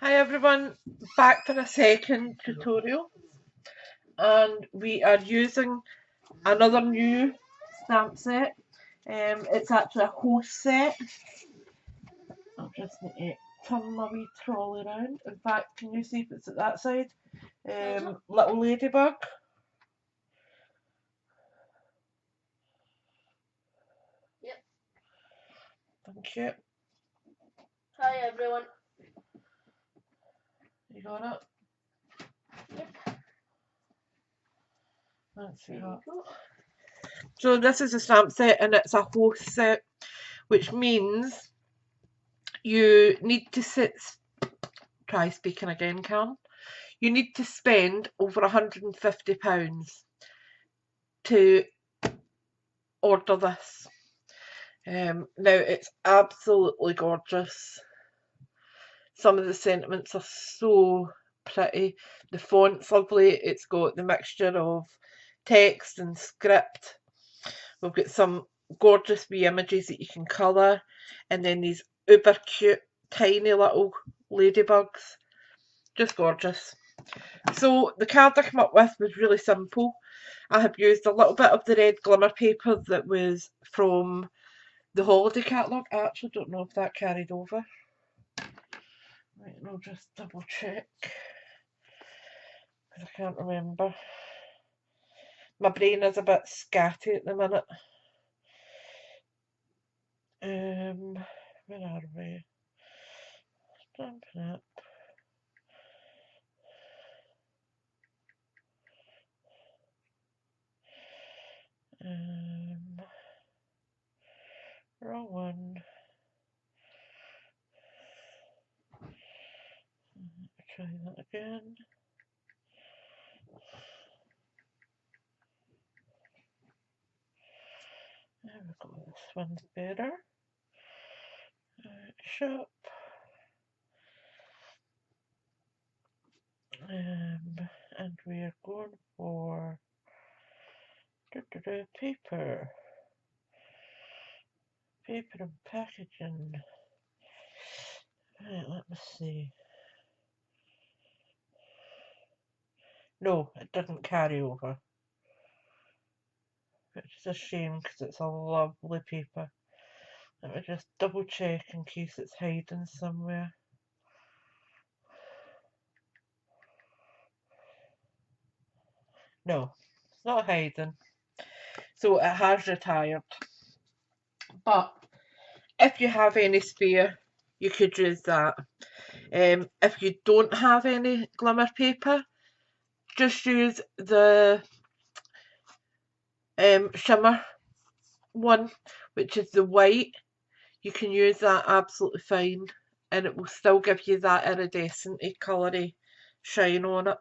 Hi everyone, back for a second tutorial, and we are using another new stamp set. It's actually a host set. I'll just need to turn my wee trolley around. In fact, can you see if it's at that side? Little ladybug. Yep. Thank you. Hi everyone. You got it? Yep. Let's see that. So this is a stamp set and it's a host set, which means you need to try speaking again, Cam. You need to spend over £150 to order this. Now it's absolutely gorgeous. Some of the sentiments are so pretty. The font's lovely. It's got the mixture of text and script. We've got some gorgeous wee images that you can colour, and then these uber cute tiny little ladybugs. Just gorgeous. So the card I came up with was really simple. I have used a little bit of the red glimmer paper that was from the holiday catalogue. I actually don't know if that carried over. Right, I'll just double check, because I can't remember. My brain is a bit scatty at the minute. Where are we? Stampin' Up. Wrong one. Try that again. There we go, this one's better. Shop. And we are going for paper. Paper and packaging. Right, let me see. No, it didn't carry over. Which is a shame because it's a lovely paper. Let me just double check in case it's hiding somewhere. No, it's not hiding. So it has retired. But if you have any spare, you could use that. If you don't have any glimmer paper, just use the shimmer one, which is the white. You can use that absolutely fine, and it will still give you that iridescent coloury shine on it.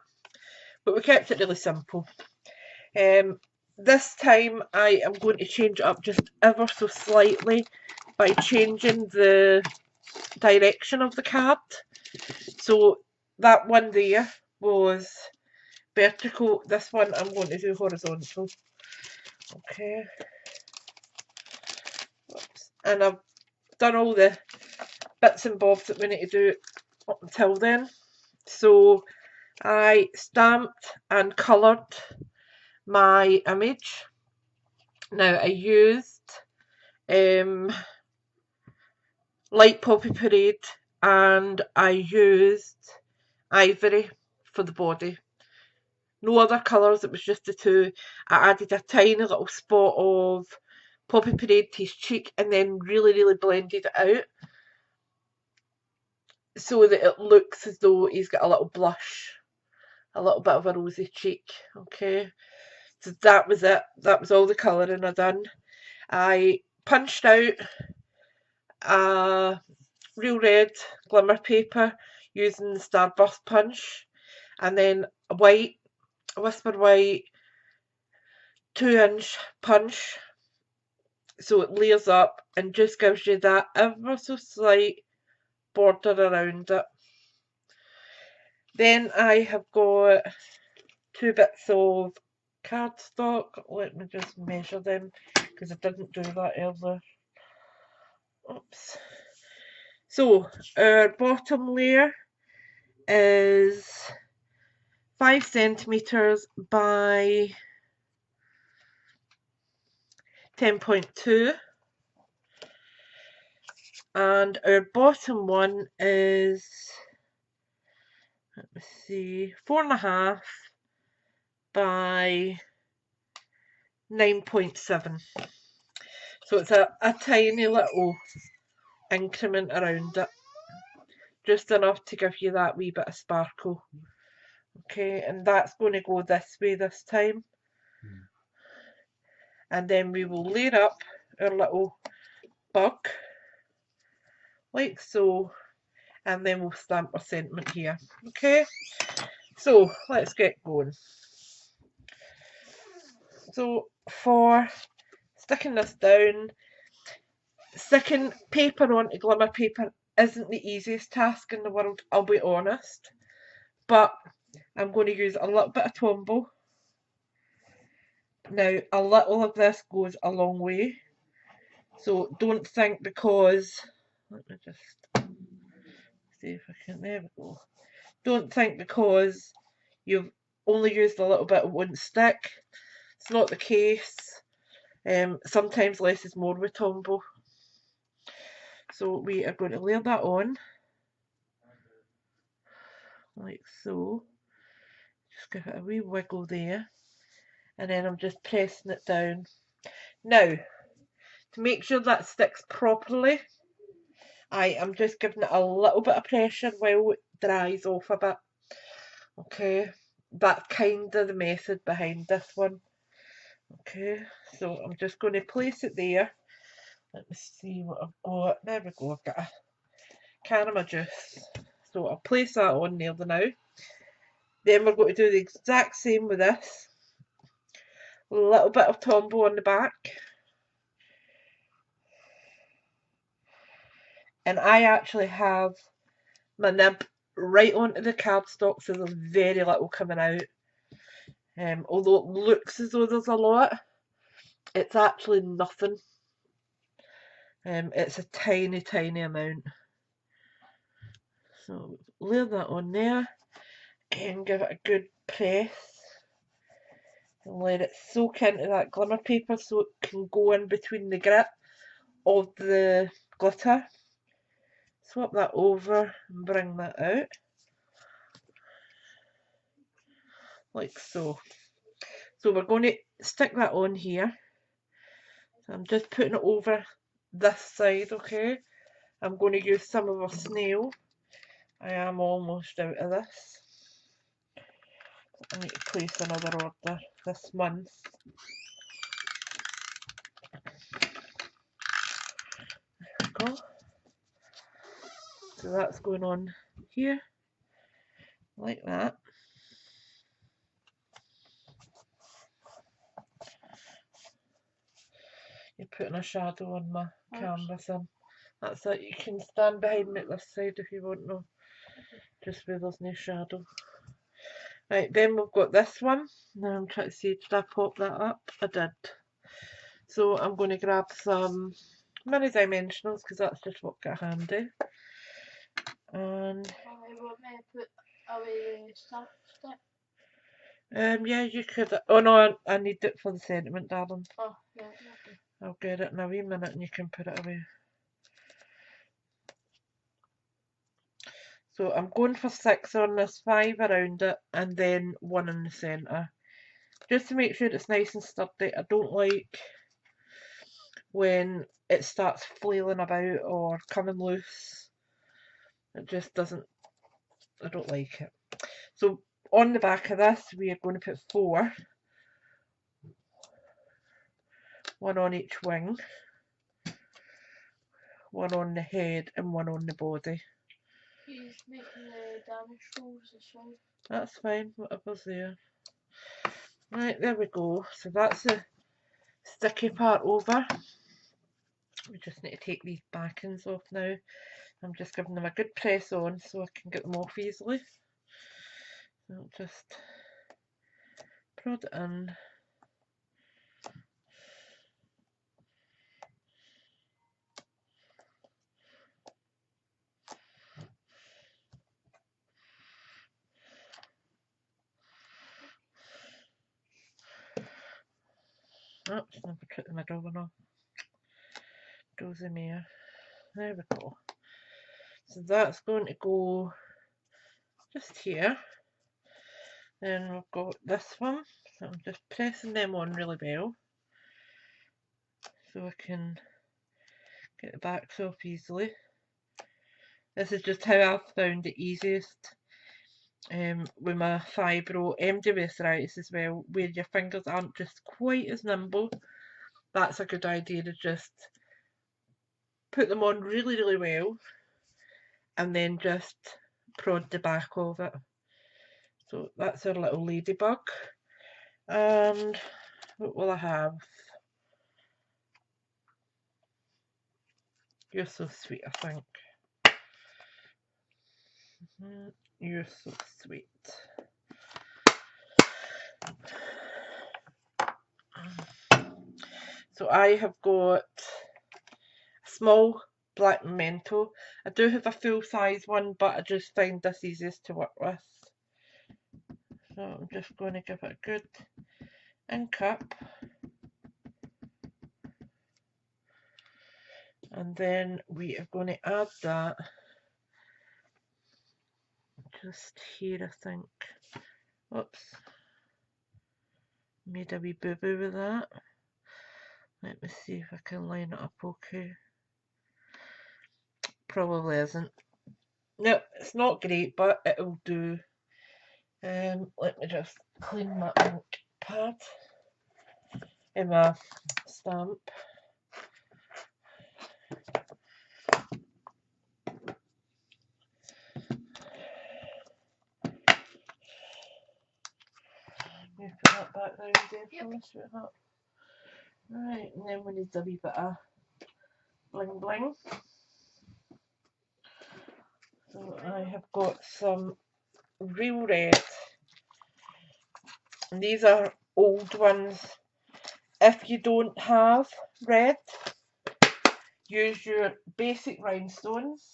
But we kept it really simple. This time I am going to change it up just ever so slightly by changing the direction of the card. So that one there was vertical. This one I'm going to do horizontal. Okay. Oops. And I've done all the bits and bobs that we need to do up until then. So I stamped and coloured my image. Now I used Light Poppy Parade and I used Ivory for the body. No other colours, it was just the two. I added a tiny little spot of Poppy Parade to his cheek and then really blended it out so that it looks as though he's got a little blush, a little bit of a rosy cheek. Okay, so that was it. That was all the colouring I done. I punched out a real red glimmer paper using the Starburst punch, and then a white, a Whisper White 2-inch punch, so it layers up and just gives you that ever so slight border around it. Then I have got 2 bits of cardstock. Let me just measure them because I didn't do that earlier. Oops. So our bottom layer is 5 centimeters by 10.2, and our bottom one is, let me see, 4.5 by 9.7. So it's a tiny little increment around it, just enough to give you that wee bit of sparkle. Okay, and that's going to go this way this time. And then we will layer up our little bug, like so, and then we'll stamp our sentiment here. Okay, so let's get going. So for sticking this down, sticking paper onto glimmer paper isn't the easiest task in the world, I'll be honest, but I'm going to use a little bit of Tombow. Now, a little of this goes a long way, so don't think because, let me just see if I can, there we go. Don't think because you've only used a little bit it won't stick. It's not the case. Sometimes less is more with Tombow. So we are going to layer that on, like so. Just give it a wee wiggle there, and then I'm just pressing it down. Now, to make sure that sticks properly, I am just giving it a little bit of pressure while it dries off a bit. Okay, that's kind of the method behind this one. Okay, so I'm just going to place it there. Let me see what I've got. There we go, I've got a Karamia juice. So I'll place that on there now. Then we're going to do the exact same with this. A little bit of Tombow on the back. And I actually have my nib right onto the cardstock, so there's very little coming out. Although it looks as though there's a lot, it's actually nothing. It's a tiny, tiny amount. So layer that on there and give it a good press. And let it soak into that glimmer paper so it can go in between the grit of the glitter. Swap that over and bring that out. Like so. So we're going to stick that on here. So I'm just putting it over this side, okay? I'm going to use some of a snail. I am almost out of this. I need to place another order this month. There we go. So that's going on here, like that. You're putting a shadow on my canvas in. That's it. You can stand behind me at this side if you want to. Just where there's no shadow. Right, then we've got this one. Now I'm trying to see, did I pop that up? I did. So I'm going to grab some mini dimensionals because that's just what got handy. And want me to put away the stamp stick? yeah, you could. Oh no, I need it for the sentiment, darling. Oh, yeah, okay. I'll get it in a wee minute and you can put it away. So I'm going for 6 on this, 5 around it, and then 1 in the centre. Just to make sure it's nice and sturdy. I don't like when it starts flailing about or coming loose. It just doesn't, I don't like it. So on the back of this we are going to put 4. 1 on each wing, 1 on the head and 1 on the body. He's making the damage rolls as well. That's fine, whatever's there. Right, there we go. So that's the sticky part over. We just need to take these backings off now. I'm just giving them a good press on so I can get them off easily. So I'll just prod it in. Oops, never took the middle one off. Dozy mare. There we go. So that's going to go just here. Then we've got this one. So I'm just pressing them on really well so I can get the backs off easily. This is just how I've found it easiest with my fibro MD arthritis as well, where your fingers aren't just quite as nimble. That's a good idea to just put them on really, really well and then just prod the back of it. So that's our little ladybug. And what will I have? You're so sweet, I think. You're so sweet. So I have got a small black memento. I do have a full size one, but I just find this easiest to work with. So I'm just going to give it a good ink up. And then we are going to add that just here, I think. Oops. Made a wee boo-boo with that. Let me see if I can line it up okay. Probably isn't. No, it's not great, but it'll do. Let me just clean my ink pad in my stamp. You put that back down there for me, sweetheart. Right, and then we need a wee bit of bling bling. So I have got some real red. And these are old ones. If you don't have red, use your basic rhinestones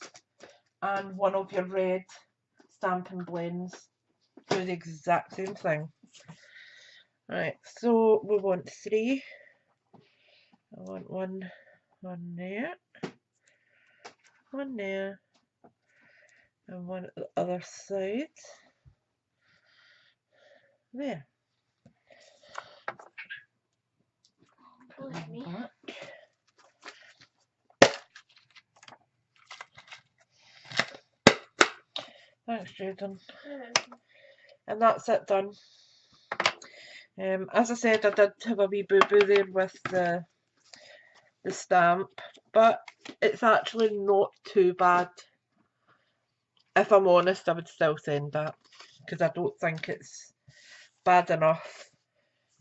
and one of your red Stampin' blends. Do the exact same thing. Right, so we want 3. I want one there, one there, and one at the other side. There. Put them back. Thanks, Jaden. And that's it done. As I said, I did have a wee boo-boo there with the stamp, but it's actually not too bad. If I'm honest, I would still send that because I don't think it's bad enough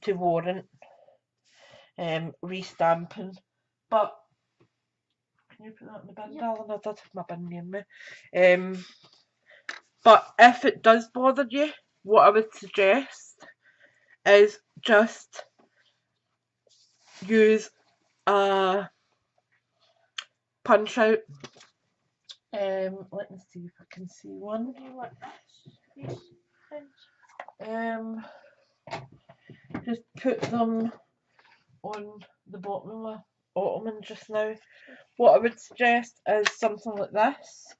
to warrant restamping. But can you put that in the bin, darling? I did have my bin near me. But if it does bother you, what I would suggest is just use a punch out. Let me see if I can see one. Just put them on the bottom of my ottoman just now. What I would suggest is something like this,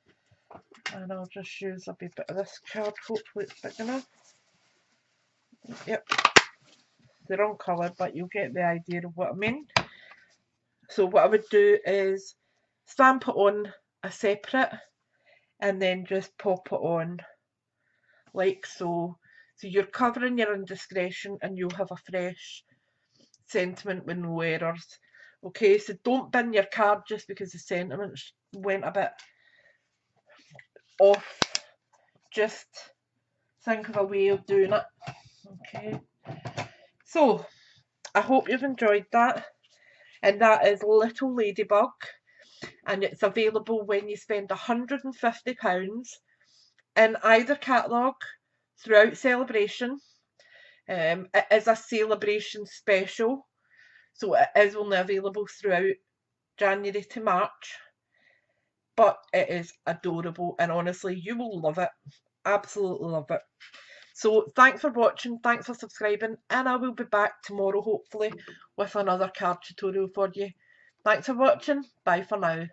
and I'll just use a wee bit of this card. Hopefully it's big enough. Yep, they're on colour, but you'll get the idea of what I mean. So what I would do is stamp it on a separate and then just pop it on like so. So you're covering your indiscretion and you'll have a fresh sentiment with no errors. Okay, so don't bin your card just because the sentiments went a bit off. Just think of a way of doing it. Okay, so I hope you've enjoyed that. And that is Little Ladybug, and it's available when you spend £150 in either catalogue throughout Celebration. It is a Celebration special, so it is only available throughout January to March, but it is adorable and honestly you will love it, absolutely love it. So thanks for watching, thanks for subscribing, and I will be back tomorrow hopefully with another card tutorial for you. Thanks for watching, bye for now.